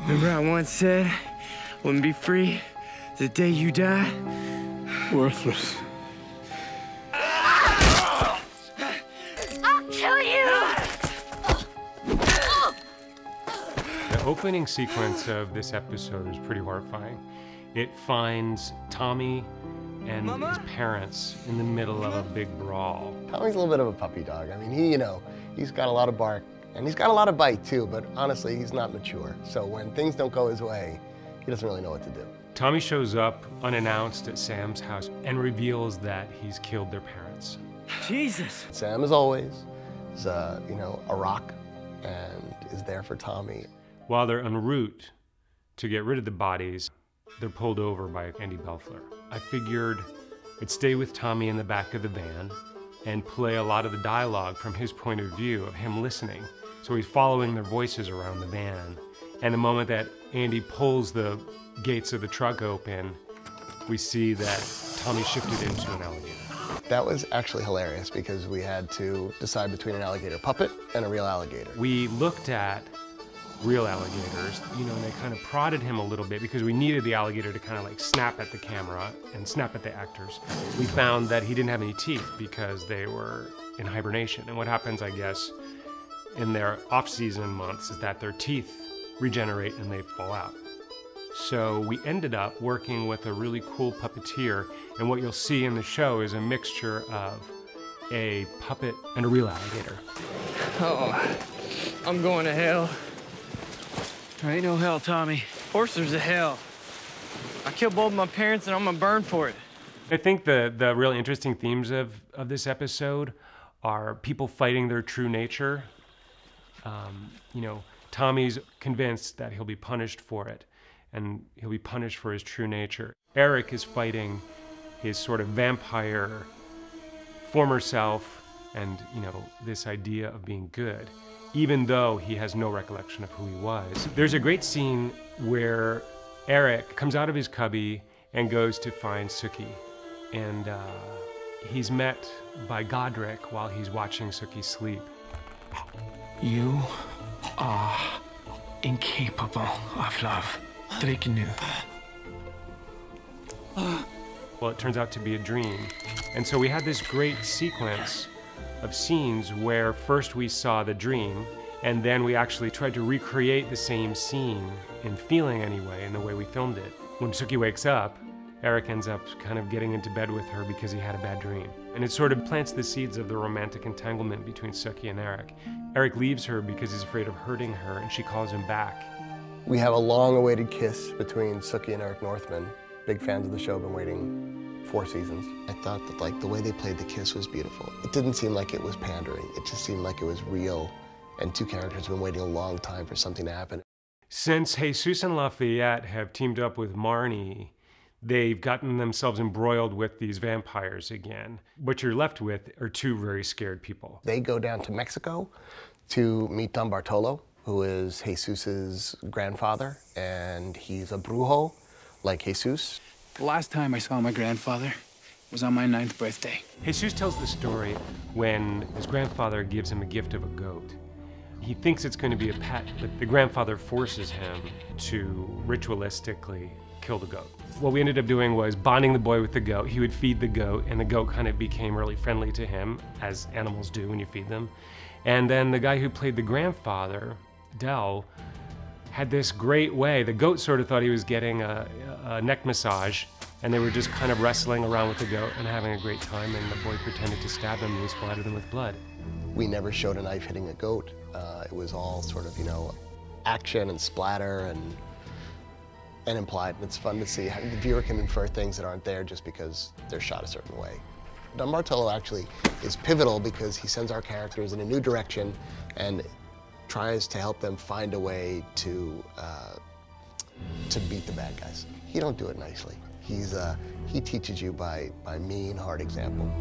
Remember I once said, wouldn't be free the day you die? Worthless. I'll kill you! The opening sequence of this episode is pretty horrifying. It finds Tommy and his parents in the middle of a big brawl. Tommy's a little bit of a puppy dog. I mean, he's got a lot of bark, and he's got a lot of bite too, but honestly, he's not mature. So when things don't go his way, he doesn't really know what to do. Tommy shows up unannounced at Sam's house and reveals that he's killed their parents. Jesus. Sam, as always, is a rock and is there for Tommy. While they're en route to get rid of the bodies, they're pulled over by Andy Belfler. I figured I'd stay with Tommy in the back of the van and play a lot of the dialogue from his point of view of him listening. So he's following their voices around the van. And the moment that Andy pulls the gates of the truck open, we see that Tommy shifted into an alligator. That was actually hilarious because we had to decide between an alligator puppet and a real alligator. We looked at real alligators, and they kind of prodded him a little bit because we needed the alligator to kind of like snap at the camera and snap at the actors. We found that he didn't have any teeth because they were in hibernation. And what happens, I guess, in their off-season months is that their teeth regenerate and they fall out. So we ended up working with a really cool puppeteer, and what you'll see in the show is a mixture of a puppet and a real alligator. Oh, I'm going to hell. There ain't no hell, Tommy. Of course there's a hell. I killed both my parents and I'm gonna burn for it. I think the really interesting themes of this episode are people fighting their true nature. Tommy's convinced that he'll be punished for it, and he'll be punished for his true nature. Eric is fighting his sort of vampire former self and, this idea of being good, even though he has no recollection of who he was. There's a great scene where Eric comes out of his cubby and goes to find Sookie. And he's met by Godric while he's watching Sookie sleep. You are incapable of love. Drikenu. Well, it turns out to be a dream. And so we had this great sequence of scenes where first we saw the dream, and then we actually tried to recreate the same scene in feeling anyway, in the way we filmed it. When Sookie wakes up, Eric ends up kind of getting into bed with her because he had a bad dream. And it sort of plants the seeds of the romantic entanglement between Sookie and Eric. Eric leaves her because he's afraid of hurting her, and she calls him back. We have a long-awaited kiss between Sookie and Eric Northman. Big fans of the show, been waiting 4 seasons. I thought that the way they played the kiss was beautiful. It didn't seem like it was pandering. It just seemed like it was real, and two characters have been waiting a long time for something to happen. Since Jesus and Lafayette have teamed up with Marnie, they've gotten themselves embroiled with these vampires again. What you're left with are two very scared people. They go down to Mexico to meet Don Bartolo, who is Jesus's grandfather, and he's a brujo like Jesus. The last time I saw my grandfather was on my 9th birthday. Jesus tells the story when his grandfather gives him a gift of a goat. He thinks it's going to be a pet, but the grandfather forces him to ritualistically kill the goat. What we ended up doing was bonding the boy with the goat. He would feed the goat, and the goat kind of became really friendly to him, as animals do when you feed them. And then the guy who played the grandfather, Del, had this great way. The goat sort of thought he was getting a neck massage, and they were just kind of wrestling around with the goat and having a great time, and the boy pretended to stab him, and he splattered him with blood. We never showed a knife hitting a goat. It was all sort of, action and splatter and implied. And it's fun to see how the viewer can infer things that aren't there just because they're shot a certain way. Don Bartolo actually is pivotal because he sends our characters in a new direction and tries to help them find a way to beat the bad guys. He don't do it nicely. He teaches you by mean, hard example.